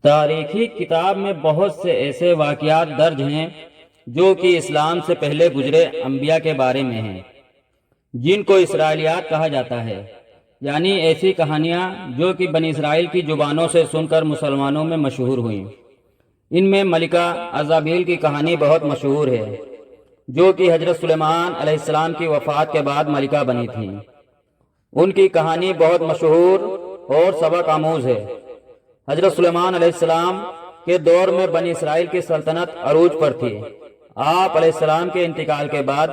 تاریخی کتاب میں بہت سے ایسے واقعات درج ہیں جو کہ اسلام سے پہلے گزرے انبیاء کے بارے میں ہیں، جن کو اسرائیلیات کہا جاتا ہے، یعنی ایسی کہانیاں جو کہ بنی اسرائیل کی زبانوں سے سن کر مسلمانوں میں مشہور ہوئیں۔ ان میں ملکہ ایزابیل کی کہانی بہت مشہور ہے، جو کہ حضرت سلیمان علیہ السلام کی وفات کے بعد ملکہ بنی تھیں۔ ان کی کہانی بہت مشہور اور سبق آموز ہے۔ حضرت سلیمان علیہ السلام کے دور میں بنی اسرائیل کی سلطنت عروج پر تھی۔ آپ علیہ السلام کے انتقال کے بعد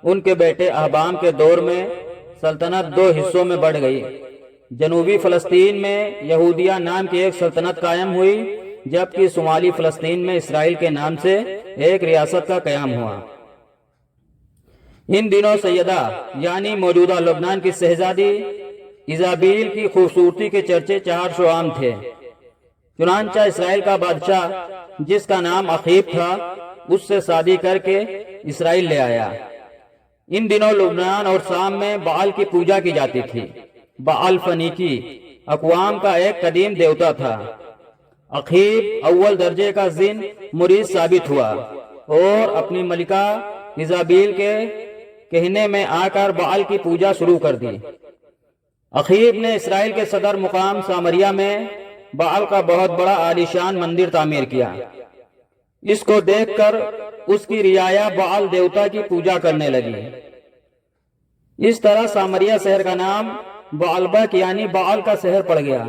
ان کے بیٹے اہبام کے دور میں سلطنت دو حصوں میں بڑھ گئی۔ جنوبی فلسطین میں یہودیہ نام کی ایک سلطنت قائم ہوئی، جبکہ شمالی فلسطین میں اسرائیل کے نام سے ایک ریاست کا قیام ہوا۔ ان دنوں سیدہ یعنی موجودہ لبنان کی شہزادی ایزابیل کی خوبصورتی کے چرچے چار شو عام تھے۔ چنانچہ اسرائیل کا بادشاہ جس کا نام اخیب تھا اس سے شادی کر کے اسرائیل لے آیا۔ ان دنوں لبنان اور شام میں بعل کی پوجا کی جاتی تھی۔ بعل فنیکی اقوام کا ایک قدیم دیوتا تھا۔ اخیب اول درجے کا جن مرید ثابت ہوا اور اپنی ملکہ ایزابیل کے کہنے میں آ کر بعل کی پوجا شروع کر دی۔ اخیب نے اسرائیل کے صدر مقام سامریہ میں بعل کا بہت بڑا عالیشان مندر تعمیر کیا۔ اس کو دیکھ کر اس کی رعایا بعل دیوتا کی پوجا کرنے لگی۔ اس طرح سامریہ شہر کا نام بعلبک یعنی بعل کا شہر پڑ گیا۔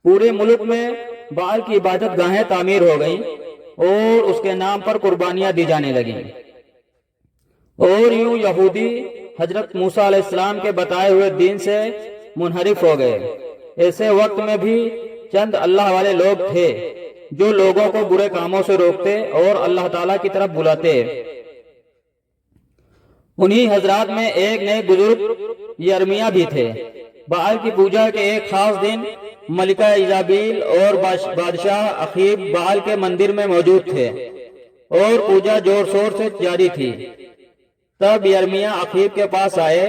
پورے ملک میں بعل کی عبادت گاہیں تعمیر ہو گئیں اور اس کے نام پر قربانیاں دی جانے لگیں۔ اور یوں یہودی حضرت موسیٰ علیہ السلام کے بتائے ہوئے دین سے منحرف ہو گئے۔ ایسے وقت میں بھی چند اللہ والے لوگ تھے جو لوگوں کو برے کاموں سے روکتے اور اللہ تعالیٰ کی طرف بلاتے۔ انہی حضرات میں ایک نئے بزرگ یرمیہ بھی تھے۔ بعل کی پوجا کے ایک خاص دن ملکہ ایزابیل اور بادشاہ اخیب بعل کے مندر میں موجود تھے اور پوجا زور شور سے جاری تھی۔ تب یرمیہ اخیب کے پاس آئے،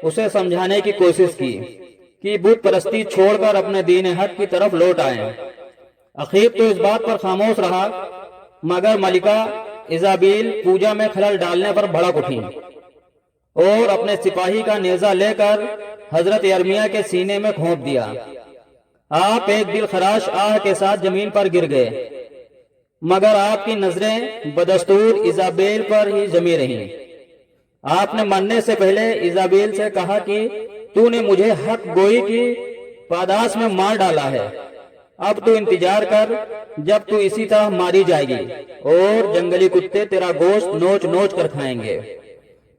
اسے سمجھانے کی کوشش کی کہ بت پرستی چھوڑ کر اپنے دین حق کی طرف لوٹ آئیں۔ اخیب تو اس بات پر خاموش رہا، مگر ملکہ ایزابیل پوجا میں خلل ڈالنے پر بھڑک اٹھی اور اپنے سپاہی کا نیزہ لے کر حضرت یرمیہ کے سینے میں گھونپ دیا۔ آپ ایک دل خراش آہ کے ساتھ زمین پر گر گئے، مگر آپ کی نظریں بدستور ایزابیل پر ہی جمی رہیں۔ آپ نے مرنے سے پہلے ایزابیل سے کہا کہ تو نے مجھے حق گوئی کی پاداش میں مار ڈالا ہے، اب تو انتظار کر جب تو اسی طرح ماری جائے گی اور جنگلی کتے تیرا گوشت نوچ نوچ کر کھائیں گے۔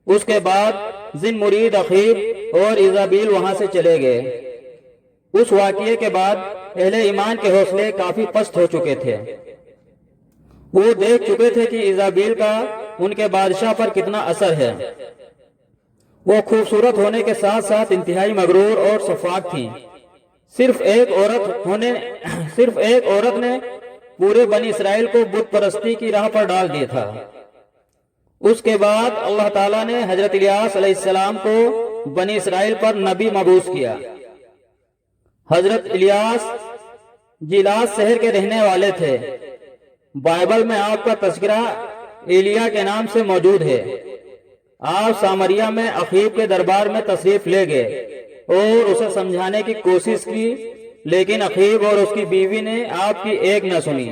اس کے بعد جن مرید اخیب اور ایزابیل وہاں سے چلے گئے۔ اس واقعے کے بعد اہل ایمان کے حوصلے کافی پست ہو چکے تھے۔ وہ دیکھ چکے تھے کہ ایزابیل کا ان کے بادشاہ پر کتنا اثر ہے۔ وہ خوبصورت ہونے کے ساتھ ساتھ انتہائی مغرور اور شفاق تھیں۔ صرف ایک عورت نے پورے بنی اسرائیل کو بت پرستی کی راہ پر ڈال دیا تھا۔ اس کے بعد اللہ تعالیٰ نے حضرت الیاس علیہ السلام کو بنی اسرائیل پر نبی مبعوث کیا۔ حضرت الیاس جیلاس شہر کے رہنے والے تھے۔ بائبل میں آپ کا تذکرہ ایلیا کے نام سے موجود ہے۔ آپ سامریہ میں اخیب کے دربار میں تشریف لے گئے اور اسے سمجھانے کی کوشش کی، لیکن اخیب اور اس کی بیوی نے آپ کی ایک نہ سنی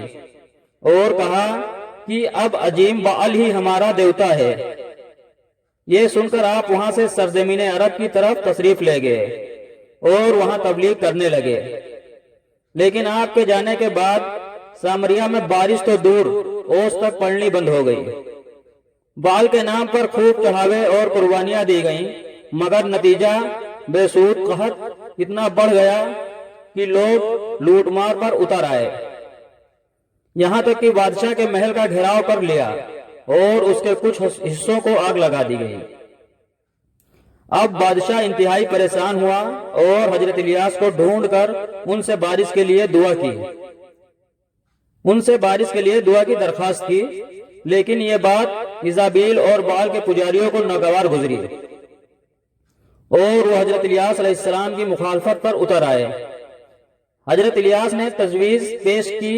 اور کہا کہ اب عظیم بعل ہی ہمارا دیوتا ہے۔ یہ سن کر آپ وہاں سے سرزمین عرب کی طرف تشریف لے گئے اور وہاں تبلیغ کرنے لگے۔ لیکن آپ کے جانے کے بعد سامریہ میں بارش تو دور اوس تک پڑنی بند ہو گئی۔ بعل کے نام پر خوب چڑھاوے اور قربانیاں دی گئیں، مگر نتیجہ بے سود قحط اتنا بڑھ گیا کہ لوگ لوٹ مار پر اتر آئے، یہاں تک کہ بادشاہ کے محل کا گھیراؤ کر لیا اور اس کے کچھ حصوں کو آگ لگا دی گئی۔ اب بادشاہ انتہائی پریشان ہوا اور حضرت الیاس کو ڈھونڈ کر ان سے بارش کے لیے دعا کی درخواست کی، لیکن یہ بات ایزابیل اور بعل کے پجاریوں کو ناگوار گزری اور وہ حضرت الیاس علیہ السلام کی مخالفت پر اتر آئے۔ حضرت الیاس نے تجویز پیش کی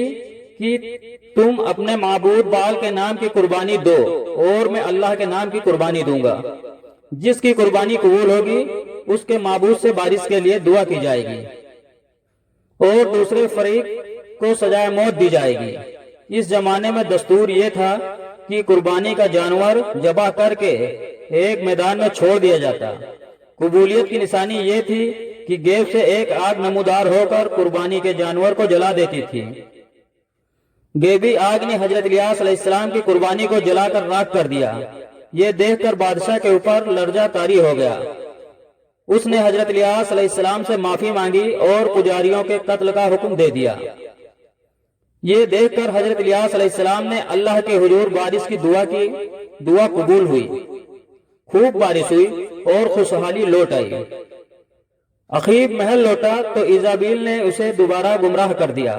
کہ تم اپنے معبود بال کے نام کی قربانی دو اور میں اللہ کے نام کی قربانی دوں گا، جس کی قربانی قبول ہوگی اس کے معبود سے بارش کے لیے دعا کی جائے گی اور دوسرے فریق کو سزائے موت دی جائے گی۔ اس زمانے میں دستور یہ تھا کہ قربانی کا جانور ذبح کر کے ایک میدان میں چھوڑ دیا جاتا۔ قبولیت کی نشانی یہ تھی کہ گیب سے ایک آگ نمودار ہو کر قربانی کے جانور کو جلا دیتی تھی۔ گیبی آگ نے حضرت الیاس علیہ السلام کی قربانی کو جلا کر راکھ کر دیا۔ یہ دیکھ کر بادشاہ کے اوپر لرزہ طاری ہو گیا۔ اس نے حضرت الیاس علیہ السلام سے معافی مانگی اور پجاریوں کے قتل کا حکم دے دیا۔ یہ دیکھ کر حضرت الیاس علیہ السلام نے اللہ کے حضور بارش کی دعا کی، دعا قبول ہوئی، خوب بارش ہوئی اور خوشحالی لوٹ آئی۔ اخیب محل لوٹا تو ایزابیل نے اسے دوبارہ گمراہ کر دیا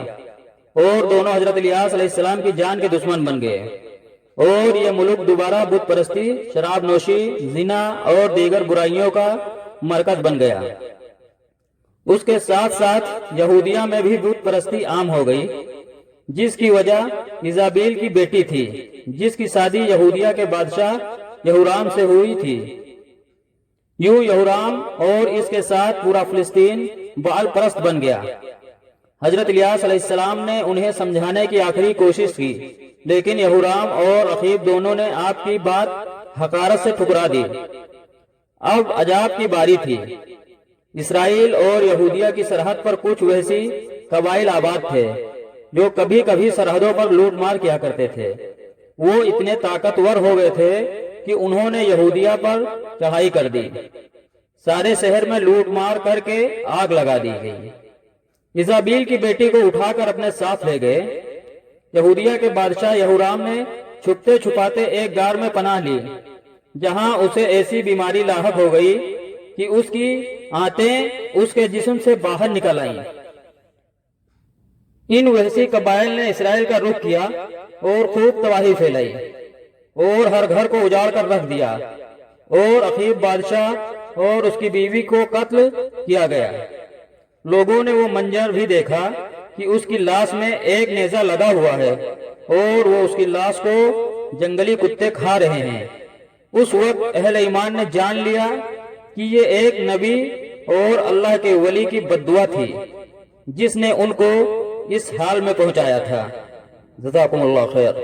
اور دونوں حضرت الیاس علیہ السلام کی جان کے دشمن بن گئے، اور یہ ملک دوبارہ بت پرستی، شراب نوشی، زنا اور دیگر برائیوں کا مرکز بن گیا۔ اس کے ساتھ ساتھ یہودیہ میں بھی بت پرستی عام ہو گئی، جس کی وجہ ایزابیل کی بیٹی تھی، جس کی شادی یہودیہ کے بادشاہ یہورام سے ہوئی تھی۔ یوں یہورام اور اس کے ساتھ پورا فلسطین بال پرست بن گیا۔ حضرت الیاس علیہ السلام نے انہیں سمجھانے کی آخری کوشش کی، لیکن یہورام اور اخیب دونوں نے آپ کی بات حقارت سے ٹھکرا دی۔ اب عذاب کی باری تھی۔ اسرائیل اور یہودیہ کی سرحد پر کچھ ویسی قبائل آباد تھے جو کبھی کبھی سرحدوں پر لوٹ مار کیا کرتے تھے۔ وہ اتنے طاقتور ہو گئے تھے کہ انہوں نے یہودیہ پر چڑھائی کر دی۔ سارے شہر میں لوٹ مار کر کے آگ لگا دی گئی۔ ایزابیل کی بیٹی کو اٹھا کر اپنے ساتھ لے گئے۔ یہودیہ کے بادشاہ یہورام نے چھپتے چھپاتے ایک غار میں پناہ لی، جہاں اسے ایسی بیماری لاحق ہو گئی کہ اس کی آنتیں اس کے جسم سے باہر نکل آئیں۔ ان وحشی قبائل نے اسرائیل کا رخ کیا اور خوب تباہی پھیلائی اور ہر گھر کو اجاڑ کر رکھ دیا، اور اخیب بادشاہ اور اس کی بیوی کو قتل کیا گیا۔ لوگوں نے وہ منظر بھی دیکھا کہ اس کی لاش میں ایک نیزہ لگا ہوا ہے اور وہ اس کی لاش کو جنگلی کتے کھا رہے ہیں۔ اس وقت اہل ایمان نے جان لیا کہ یہ ایک نبی اور اللہ کے ولی کی بددعا تھی جس نے ان کو اس حال میں پہنچایا تھا۔ جزاکم اللہ خیر۔